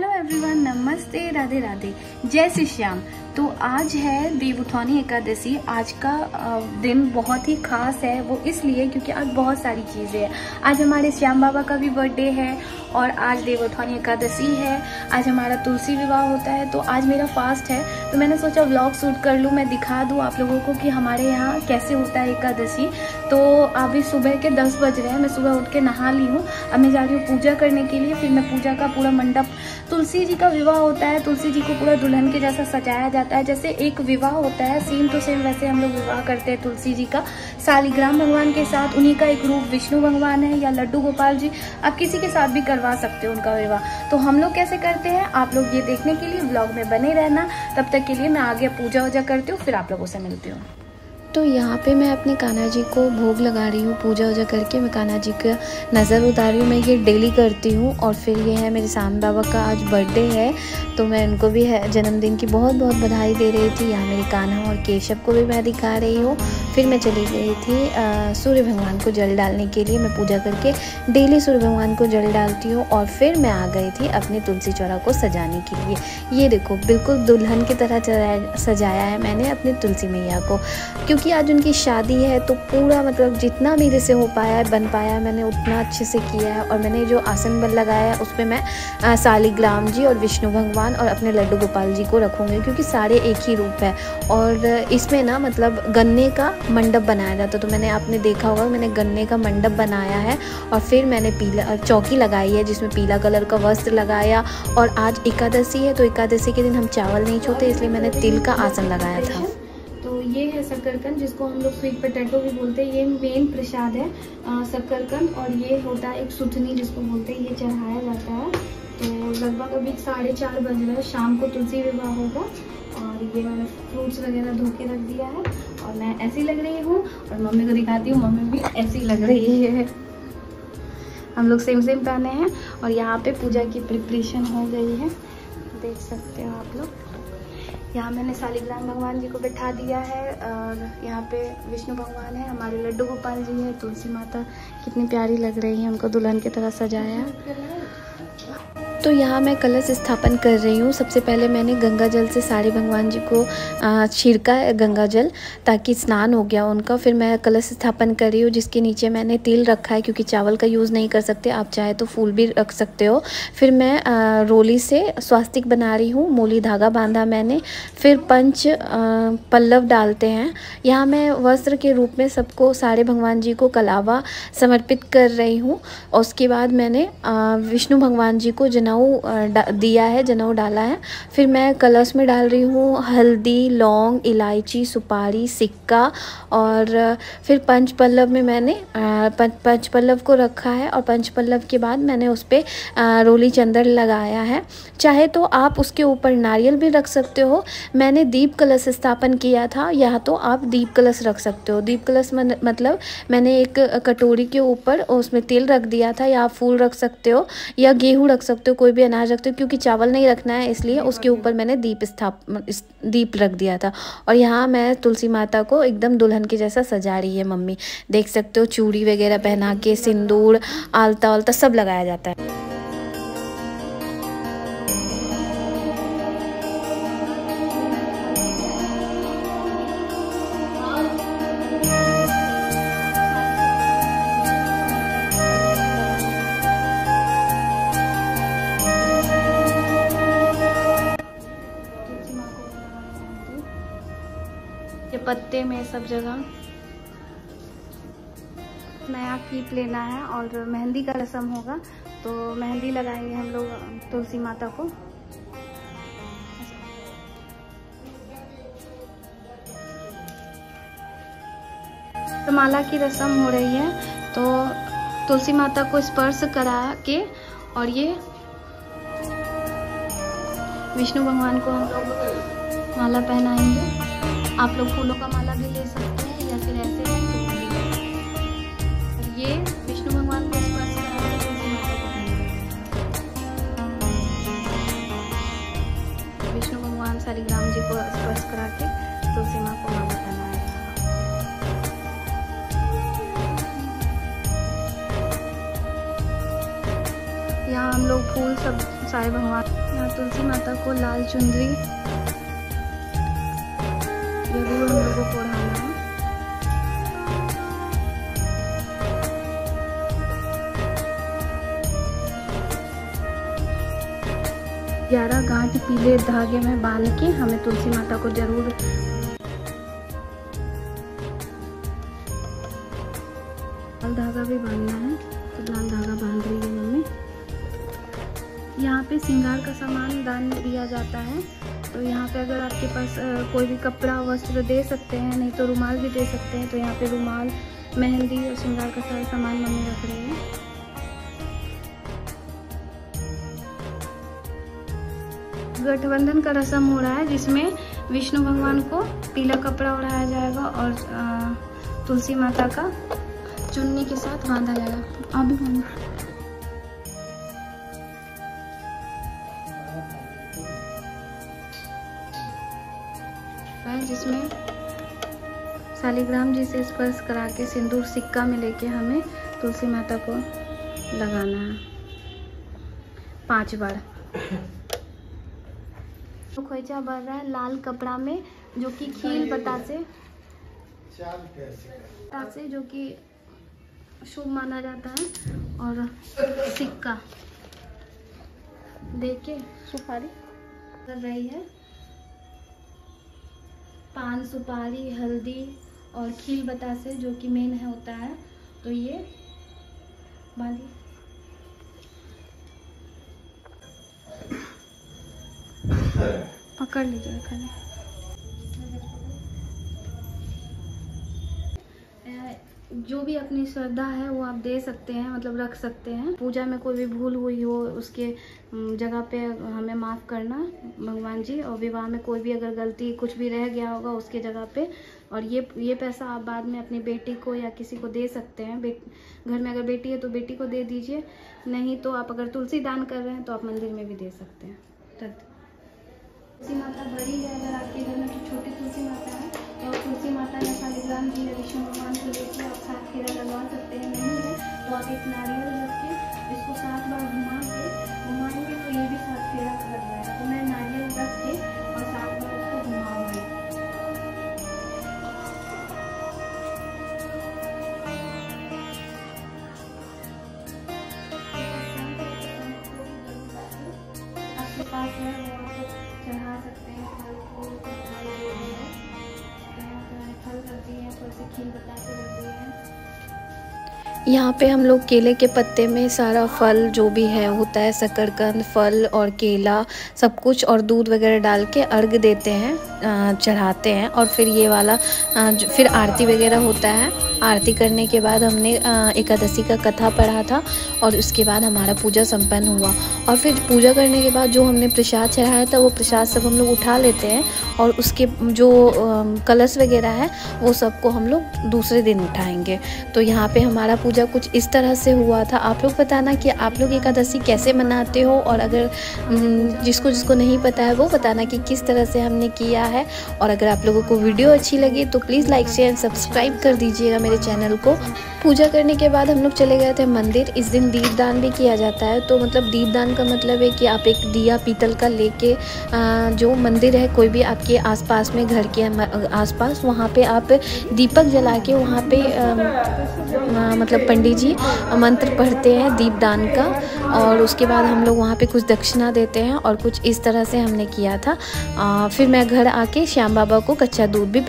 Hello everyone, नमस्ते, राधे राधे, जय श्री श्याम। तो आज है देवउठौनी एकादशी। आज का दिन बहुत ही खास है, वो इसलिए क्योंकि आज बहुत सारी चीज़ें हैं। आज हमारे श्याम बाबा का भी बर्थडे है और आज देवउठौनी एकादशी है। आज हमारा तुलसी विवाह होता है, तो आज मेरा फास्ट है। तो मैंने सोचा व्लॉग शूट कर लूँ, मैं दिखा दूँ आप लोगों को कि हमारे यहाँ कैसे होता है एकादशी। तो अभी सुबह के 10 बज रहे हैं, मैं सुबह उठ के नहा ली हूँ। अब मैं जा रही हूँ पूजा करने के लिए। फिर मैं पूजा का पूरा मंडप, तुलसी जी का विवाह होता है, तुलसी जी को पूरा दुल्हन के जैसा सजाया जाता है। जैसे एक विवाह होता है सेम टू सेम वैसे हम लोग विवाह करते हैं तुलसी जी का शालिग्राम भगवान के साथ। उन्हीं का एक रूप विष्णु भगवान है या लड्डू गोपाल जी, आप किसी के साथ भी करवा सकते हो उनका विवाह। तो हम लोग कैसे करते हैं आप लोग ये देखने के लिए व्लॉग में बने रहना। तब तक के लिए मैं आगे पूजा वूजा करती हूँ, फिर आप लोगों से मिलती हूँ। तो यहाँ पे मैं अपने कान्हा जी को भोग लगा रही हूँ। पूजा वूजा करके मैं कान्हा जी का नज़र उतार रही हूँ। मैं ये डेली करती हूँ। और फिर ये है मेरे श्याम बाबा का आज बर्थडे है, तो मैं उनको भी जन्मदिन की बहुत बहुत बधाई दे रही थी। यहाँ मेरे कान्हा और केशव को भी मैं दिखा रही हूँ। फिर मैं चली गई थी सूर्य भगवान को जल डालने के लिए। मैं पूजा करके डेली सूर्य भगवान को जल डालती हूँ। और फिर मैं आ गई थी अपने तुलसी चौरा को सजाने के लिए। ये देखो बिल्कुल दुल्हन की तरह सजाया है मैंने अपनी तुलसी मैया को, क्योंकि आज उनकी शादी है। तो पूरा मतलब जितना मेरे से हो पाया है, बन पाया है, मैंने उतना अच्छे से किया है। और मैंने जो आसन बल लगाया है उसमें मैं शालिग्राम जी और विष्णु भगवान और अपने लड्डू गोपाल जी को रखूँगी, क्योंकि सारे एक ही रूप है। और इसमें ना मतलब गन्ने का मंडप बनाया जाता, तो मैंने आपने देखा होगा मैंने गन्ने का मंडप बनाया है। और फिर मैंने पीला चौकी लगाई है जिसमें पीला कलर का वस्त्र लगाया। और आज एकादशी है, तो एकादशी के दिन हम चावल नहीं छूते, इसलिए मैंने तिल का आसन लगाया था। तो ये है शकरकंद, जिसको हम लोग स्वीट पोटैटो भी बोलते हैं। ये मेन प्रसाद है शकरकंद। और ये होता है एक सुथनी जिसको बोलते हैं, ये चढ़ाया जाता है। तो लगभग अभी 4:30 बज रहे हैं, शाम को तुलसी विवाह होगा। और ये मैंने फ्रूट्स वगैरह धो के रख दिया है और मैं ऐसी लग रही हूँ। और मम्मी को दिखाती हूँ, मम्मी भी ऐसी लग रही है। हम लोग सेम पहने हैं। और यहाँ पे पूजा की प्रिपरेशन हो गई है, देख सकते हो आप लोग। यहाँ मैंने शालिग्राम भगवान जी को बैठा दिया है और यहाँ पे विष्णु भगवान है, हमारे लड्डू गोपाल जी है, तुलसी माता कितनी प्यारी लग रही है, हमको दुल्हन की तरह सजाया है। तो यहाँ मैं कलश स्थापन कर रही हूँ। सबसे पहले मैंने गंगा जल से सारे भगवान जी को छिड़का है गंगा जल, ताकि स्नान हो गया उनका। फिर मैं कलश स्थापन कर रही हूँ, जिसके नीचे मैंने तिल रखा है, क्योंकि चावल का यूज़ नहीं कर सकते, आप चाहे तो फूल भी रख सकते हो। फिर मैं रोली से स्वास्तिक बना रही हूँ, मूली धागा बांधा मैंने। फिर पंच पल्लव डालते हैं। यहाँ मैं वस्त्र के रूप में सबको, सारे भगवान जी को कलावा समर्पित कर रही हूँ। और उसके बाद मैंने विष्णु भगवान जी को जनेऊ दिया है, जनेऊ डाला है। फिर मैं कलश में डाल रही हूँ हल्दी, लौंग, इलायची, सुपारी, सिक्का। और फिर पंच पल्लव में मैंने पंच पल्लव को रखा है। और पंच पल्लव के बाद मैंने उस पर रोली चंदन लगाया है। चाहे तो आप उसके ऊपर नारियल भी रख सकते हो। मैंने दीप कलश स्थापन किया था, या तो आप दीप कलश रख सकते हो। दीप कलश मतलब मैंने एक कटोरी के ऊपर उसमें तेल रख दिया था, या आप फूल रख सकते हो या गेहूँ रख सकते हो, कोई भी अनाज रखते हो, क्योंकि चावल नहीं रखना है, इसलिए उसके ऊपर मैंने दीप रख दिया था। और यहाँ मैं तुलसी माता को एकदम दुल्हन के जैसा सजा रही है मम्मी, देख सकते हो। चूड़ी वगैरह पहना के सिंदूर, आलता वालता सब लगाया जाता है। ये पत्ते में सब जगह नया कीप लेना है। और मेहंदी का रस्म होगा, तो मेहंदी लगाएंगे हम लोग तुलसी माता को। तो माला की रस्म हो रही है, तो तुलसी माता को स्पर्श करा के, और ये विष्णु भगवान को हम लोग माला पहनाएंगे। आप लोग फूलों का माला भी ले सकते हैं या फिर ऐसे भी। ये विष्णु भगवान को स्पर्श करा के तुलसी माता को पहनाएंगे। विष्णु भगवान शालिग्राम जी को स्पर्श करा के तुलसी माँ को माला पहनाएंगे। यहाँ हम लोग फूल सब सारे भगवान यहाँ तुलसी माता को लाल चुनरी, ये भी हम लोगों को ओढ़ाना है। ग्यारह गांठ पीले धागे में बांध के हमें तुलसी माता को जरूर लाल धागा भी बांधना है। तो लाल धागा बांध रही है मम्मी। यहाँ पे श्रृंगार का सामान दान में दिया जाता है। तो यहाँ पे अगर आपके पास कोई भी कपड़ा वस्त्र दे सकते हैं, नहीं तो रुमाल भी दे सकते हैं। तो यहाँ पे रुमाल, मेहंदी और श्रृंगार का सारा सामान मम्मी रख रही है। गठबंधन का रस्म हो रहा है जिसमें विष्णु भगवान को पीला कपड़ा ओढ़ाया जाएगा और तुलसी माता का चुन्नी के साथ बांधा जाएगा। आप भी बांधो। जिसमें शालिग्राम जी से स्पर्श करा के सिंदूर सिक्का में लेके हमें तुलसी माता को लगाना है 5 बार। तो खोइचा बढ़ रहा है लाल कपड़ा में, जो कि खील बतासे जो कि शुभ माना जाता है, और सिक्का देके सुपारी कर रही है। पान, सुपारी, हल्दी और खील बतासे जो कि मेन है होता है। तो ये बांधी पकड़ लीजिए खाली। जो भी अपनी श्रद्धा है वो आप दे सकते हैं, मतलब रख सकते हैं। पूजा में कोई भी भूल हुई हो उसके जगह पे हमें माफ़ करना भगवान जी, और विवाह में कोई भी अगर गलती कुछ भी रह गया होगा उसके जगह पे। और ये पैसा आप बाद में अपनी बेटी को या किसी को दे सकते हैं। घर में अगर बेटी है तो बेटी को दे दीजिए, नहीं तो आप अगर तुलसी दान कर रहे हैं तो आप मंदिर में भी दे सकते हैं। तुलसी माता बड़ी है, अगर आपके घर में तो छोटी तुलसी माता है तो तुलसी माता या शालिग्राम जी या विष्णु भगवान को लेकर आप 7 फेरा लगवा सकते हैं। नहीं है तो आप एक नारियल रख के इसको 7 बार घुमाएंगे तो ये भी 7 फेरा लग जाएगा। तो मैं नारियल रख के और 7 बार इसको घुमाऊंगी। आपके पास है वो आप चढ़ा सकते हैं, फल फूल फल कर दिए हैं, थोड़ी सी खील बता के रख दिए हैं। यहाँ पे हम लोग केले के पत्ते में सारा फल जो भी है होता है, शकरकंद, फल और केला सब कुछ और दूध वगैरह डाल के अर्घ देते हैं, चढ़ाते हैं। और फिर ये वाला फिर आरती वगैरह होता है। आरती करने के बाद हमने एकादशी का कथा पढ़ा था और उसके बाद हमारा पूजा संपन्न हुआ। और फिर पूजा करने के बाद जो हमने प्रसाद चढ़ाया था वो प्रसाद सब हम लोग उठा लेते हैं, और उसके जो कलश वगैरह है वो सबको हम लोग दूसरे दिन उठाएंगे। तो यहाँ पे हमारा पूजा कुछ इस तरह से हुआ था। आप लोग बताना कि आप लोग एकादशी कैसे मनाते हो, और अगर जिसको नहीं पता है वो बताना कि किस तरह से हमने किया है। और अगर आप लोगों को वीडियो अच्छी लगी तो please like share and subscribe कर दीजिएगा मेरे चैनल को। पूजा करने के बाद हम लोग चले गए थे मंदिर। इस दिन दीपदान भी किया जाता है। तो मतलब दीपदान का मतलब है कि आप एक दिया पीतल का लेके जो मंदिर है कोई भी आपके आसपास में, घर के आसपास, वहाँ पे आप दीपक जला के वहाँ पे मतलब पंडित जी मंत्र पढ़ते हैं दीपदान का, और उसके बाद हम लोग वहाँ पे कुछ दक्षिणा देते हैं। और कुछ इस तरह से हमने किया था। फिर मैं घर आके श्याम बाबा को कच्चा दूध भी